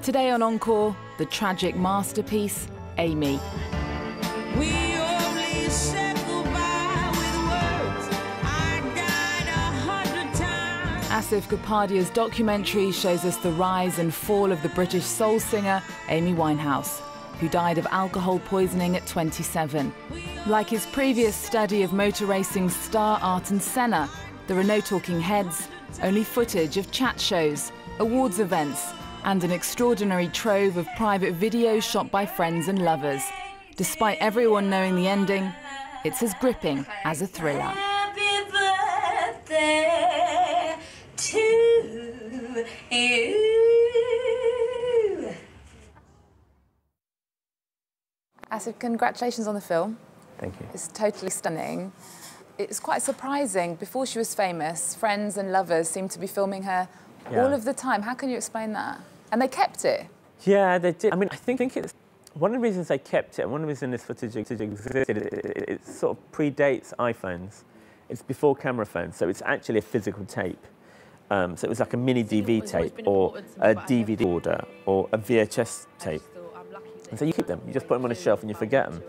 Today on Encore, the tragic masterpiece, Amy. We only said goodbye with words. I died 100 times. Asif Kapadia's documentary shows us the rise and fall of the British soul singer Amy Winehouse, who died of alcohol poisoning at 27. Like his previous study of motor racing star Ayrton Senna, there are no talking heads, only footage of chat shows, awards events, and an extraordinary trove of private videos shot by friends and lovers. Despite everyone knowing the ending, it's as gripping as a thriller. Happy birthday to you. Asif, congratulations on the film. Thank you. It's totally stunning. It's quite surprising. Before she was famous, friends and lovers seemed to be filming her all of the time. How can you explain that? And they kept it. Yeah, they did. I mean, I think it's one of the reasons they kept it, and one of the reasons this footage existed, it sort of predates iPhones. It's before camera phones, so it's actually a physical tape. So it was like a mini DV tape, or a DVD recorder, or a VHS tape. And so you keep them. You just put them on a shelf and you forget them.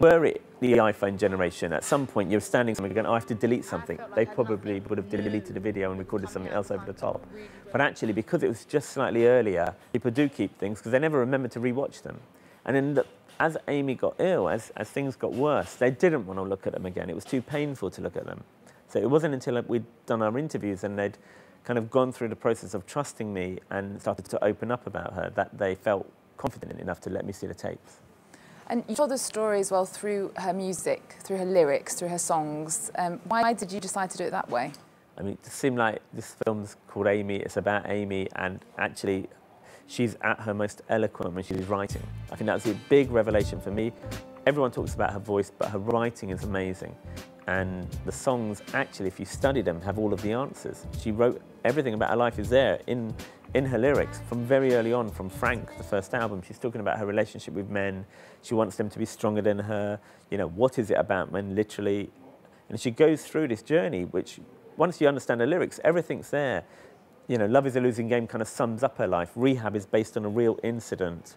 Were it the iPhone generation, at some point you're standing somewhere going, oh, I have to delete something. They probably would have deleted the video and recorded something else over the top. But actually, because it was just slightly earlier, people do keep things because they never remember to rewatch them. And then as Amy got ill, as things got worse, they didn't want to look at them again. It was too painful to look at them. So it wasn't until we'd done our interviews and they'd kind of gone through the process of trusting me and started to open up about her that they felt confident enough to let me see the tapes. And you told the story as well through her music, through her lyrics, through her songs. Why did you decide to do it that way? I mean, it seemed like this film's called Amy, it's about Amy, and actually she's at her most eloquent when she's writing. I think that was a big revelation for me. Everyone talks about her voice, but her writing is amazing. And the songs, actually, if you study them, have all of the answers. She wrote everything about her life is there in her lyrics from very early on, from Frank, the first album. She's talking about her relationship with men. She wants them to be stronger than her. You know, what is it about men, literally? And she goes through this journey, which, once you understand the lyrics, everything's there. You know, Love is a Losing Game kind of sums up her life. Rehab is based on a real incident.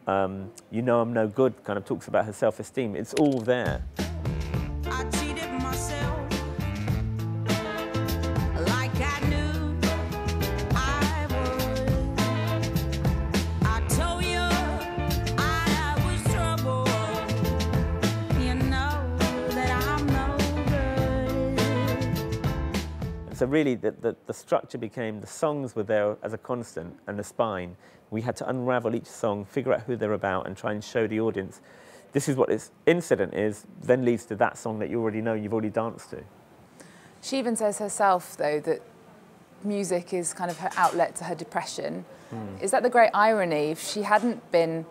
You Know I'm No Good kind of talks about her self-esteem. It's all there. I cheated myself like I knew I would. I told you I was trouble. You know that I'm no good. So really, the structure became, the songs were there as a constant and the spine. We had to unravel each song, figure out who they're about, and try and show the audience this is what this incident is, then leads to that song that you already know, you've already danced to. She even says herself, though, that music is kind of her outlet to her depression. Is that the great irony? If she hadn't been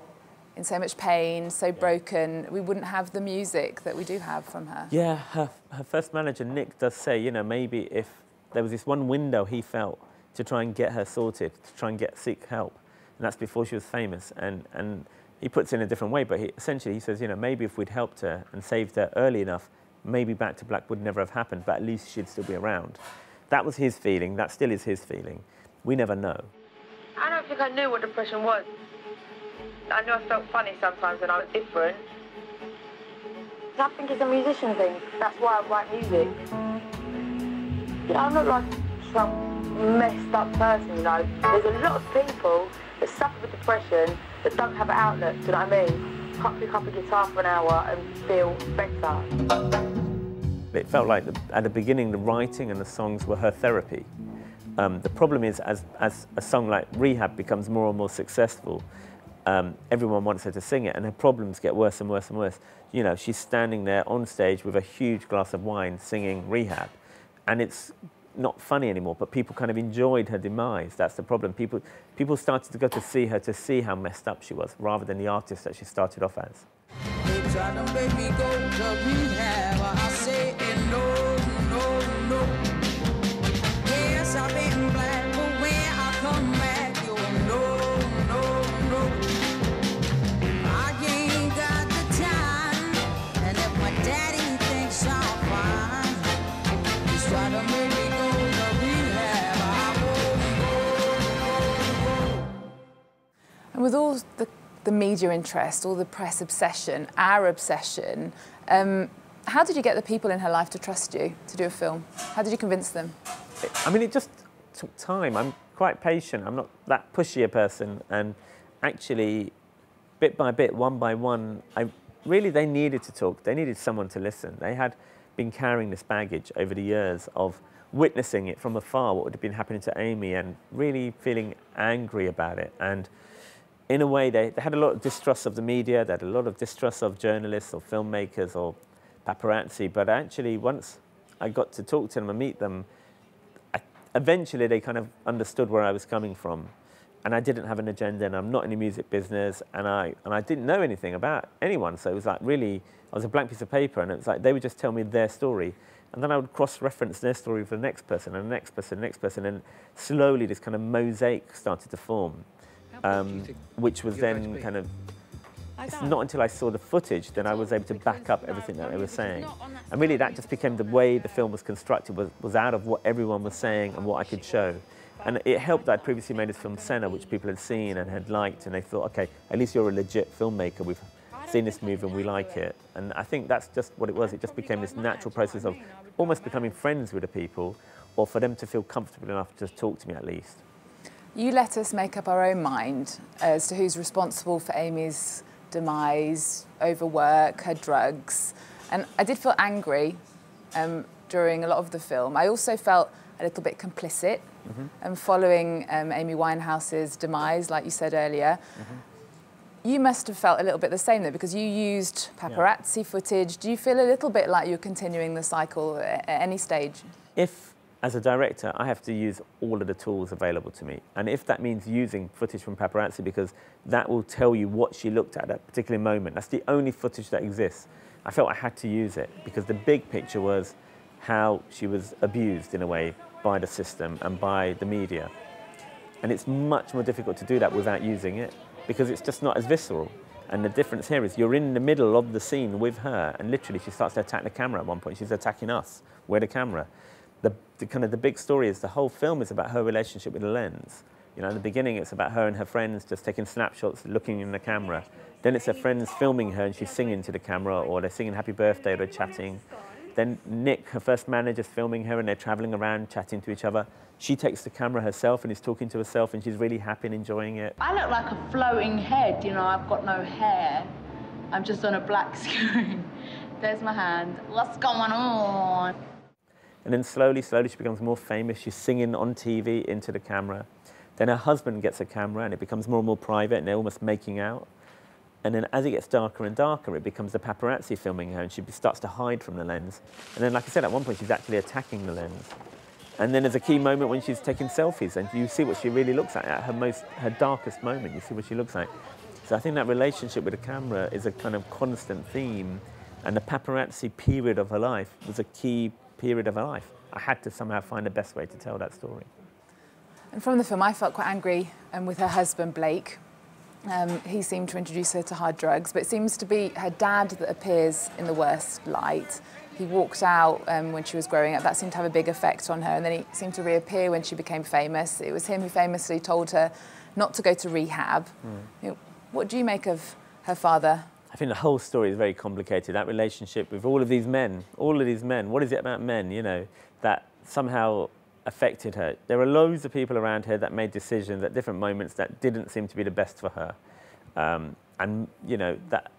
in so much pain, so broken, we wouldn't have the music that we do have from her. Yeah, her first manager, Nick, does say, you know, maybe if there was this one window he felt to try and get her sorted, to try and seek help, and that's before she was famous, and he puts it in a different way, but essentially he says, you know, maybe if we'd helped her and saved her early enough, maybe Back to Black would never have happened, but at least she'd still be around. That was his feeling, that still is his feeling. We never know. I don't think I knew what depression was. I knew I felt funny sometimes and I was different. I think it's a musician thing. That's why I write music. Yeah, I'm not like some messed up person, you know. There's a lot of people that suffer with depression that don't have an outlet, do you know what I mean? Can't pick up a guitar for an hour and feel better. It felt like at the beginning the writing and the songs were her therapy. The problem is as a song like Rehab becomes more and more successful, everyone wants her to sing it and her problems get worse and worse and worse. You know, she's standing there on stage with a huge glass of wine singing Rehab, and it's not funny anymore, but people kind of enjoyed her demise. That's the problem. People started to go to see her to see how messed up she was, rather than the artist that she started off as. They try to make me go to rehab. I say no, no, no. Yes, I've been black, but when I come back, you'll no, no, no. I ain't got the time, and if my daddy thinks I'm fine, he's trying to make me go to rehab. I won't go. And with all the media interest, all the press obsession, our obsession, how did you get the people in her life to trust you to do a film? How did you convince them? I mean, it just took time. I'm quite patient. I'm not that pushy a person. And actually, bit by bit, one by one, they needed to talk. They needed someone to listen. They had been carrying this baggage over the years of witnessing it from afar, what would have been happening to Amy, and really feeling angry about it. And in a way, they had a lot of distrust of the media. They had a lot of distrust of journalists or filmmakers or paparazzi. But actually, once I got to talk to them and meet them, eventually they kind of understood where I was coming from. And I didn't have an agenda, and I'm not in the music business, and I didn't know anything about anyone. So it was like really, I was a blank piece of paper, and it was like they would just tell me their story. And then I would cross-reference their story with the next person, and the next person, and the next person, and slowly this kind of mosaic started to form. Which was then kind of, it's not until I saw the footage that I was able to back up everything that they were saying. And really that just became the way the film was constructed, was out of what everyone was saying and what I could show. And it helped that I'd previously made this film Senna, which people had seen and had liked, and they thought, okay, at least you're a legit filmmaker, we've seen this movie and we like it. And I think that's just what it was. It just became this natural process of almost becoming friends with the people, or for them to feel comfortable enough to talk to me at least. You let us make up our own mind as to who's responsible for Amy's demise, overwork, her drugs. And I did feel angry during a lot of the film. I also felt a little bit complicit following Amy Winehouse's demise, like you said earlier. You must have felt a little bit the same though, because you used paparazzi footage. Do you feel a little bit like you're continuing the cycle at any stage? If, as a director, I have to use all of the tools available to me. And if that means using footage from paparazzi, because that will tell you what she looked at that particular moment. That's the only footage that exists. I felt I had to use it because the big picture was how she was abused in a way by the system and by the media. And it's much more difficult to do that without using it because it's just not as visceral. And the difference here is you're in the middle of the scene with her and literally she starts to attack the camera at one point. She's attacking us. We're the camera. The big story is the whole film is about her relationship with the lens. You know, in the beginning it's about her and her friends just taking snapshots, looking in the camera. Then it's her friends filming her and she's singing to the camera, or they're singing happy birthday, or they're chatting. Then Nick, her first manager, is filming her and they're traveling around chatting to each other. She takes the camera herself and is talking to herself and she's really happy and enjoying it. I look like a floating head, you know, I've got no hair. I'm just on a black screen. There's my hand. What's going on? And then slowly, slowly she becomes more famous. She's singing on TV into the camera. Then her husband gets a camera and it becomes more and more private and they're almost making out. And then as it gets darker and darker, it becomes the paparazzi filming her and she starts to hide from the lens. And then, like I said, at one point she's actually attacking the lens. And then there's a key moment when she's taking selfies and you see what she really looks like at her darkest moment. You see what she looks like. So I think that relationship with the camera is a kind of constant theme, and the paparazzi period of her life was a key period of her life. I had to somehow find the best way to tell that story. And from the film, I felt quite angry with her husband, Blake. He seemed to introduce her to hard drugs, but it seems to be her dad that appears in the worst light. He walked out when she was growing up. That seemed to have a big effect on her, and then he seemed to reappear when she became famous. It was him who famously told her not to go to rehab. You know, what do you make of her father? I think the whole story is very complicated. That relationship with all of these men, what is it about men, you know, that somehow affected her? There are loads of people around her that made decisions at different moments that didn't seem to be the best for her. And, you know, that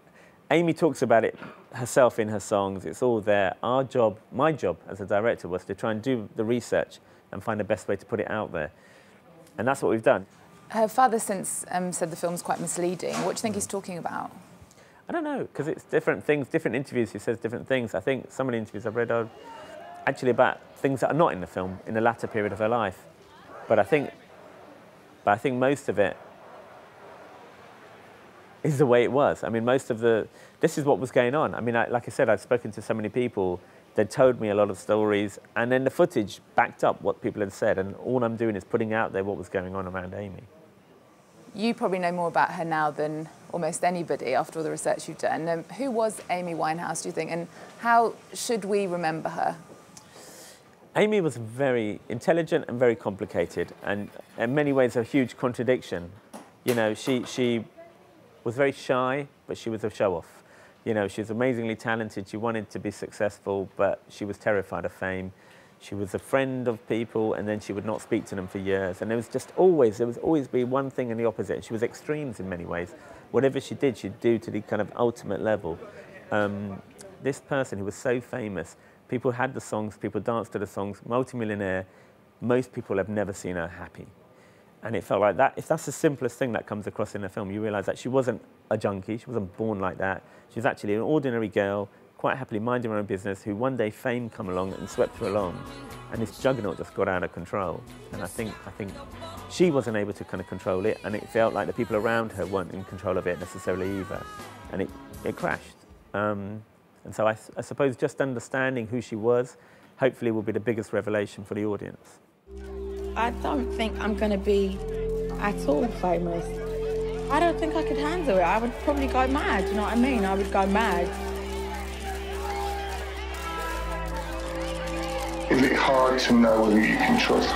Amy talks about it herself in her songs. It's all there. Our job, my job as a director, was to try and do the research and find the best way to put it out there. And that's what we've done. Her father since said the film's quite misleading. What do you think he's talking about? I don't know, because it's different things, different interviews, he says different things. I think some of the interviews I've read are actually about things that are not in the film, in the latter period of her life. But I think most of it is the way it was. I mean, this is what was going on. I mean, like I said, I've spoken to so many people, they told me a lot of stories, and then the footage backed up what people had said, and all I'm doing is putting out there what was going on around Amy. You probably know more about her now than almost anybody after all the research you've done. Who was Amy Winehouse, do you think, and how should we remember her? Amy was very intelligent and very complicated, and in many ways a huge contradiction. You know, she was very shy, but she was a show-off. You know, she was amazingly talented. She wanted to be successful, but she was terrified of fame. She was a friend of people, and then she would not speak to them for years. And there would always be one thing and the opposite. She was extremes in many ways. Whatever she did, she'd do to the kind of ultimate level. This person who was so famous, people had the songs, people danced to the songs, multimillionaire, most people have never seen her happy. And it felt like that, if that's the simplest thing that comes across in the film, you realise that she wasn't a junkie, she wasn't born like that. She was actually an ordinary girl, quite happily minding her own business, who one day fame come along and swept her along. And this juggernaut just got out of control. And I think she wasn't able to kind of control it, and it felt like the people around her weren't in control of it necessarily either. And it crashed. And so I suppose just understanding who she was, hopefully will be the biggest revelation for the audience. I don't think I'm going to be at all famous. I don't think I could handle it. I would probably go mad, you know what I mean? I would go mad. Is it hard to know who you can trust?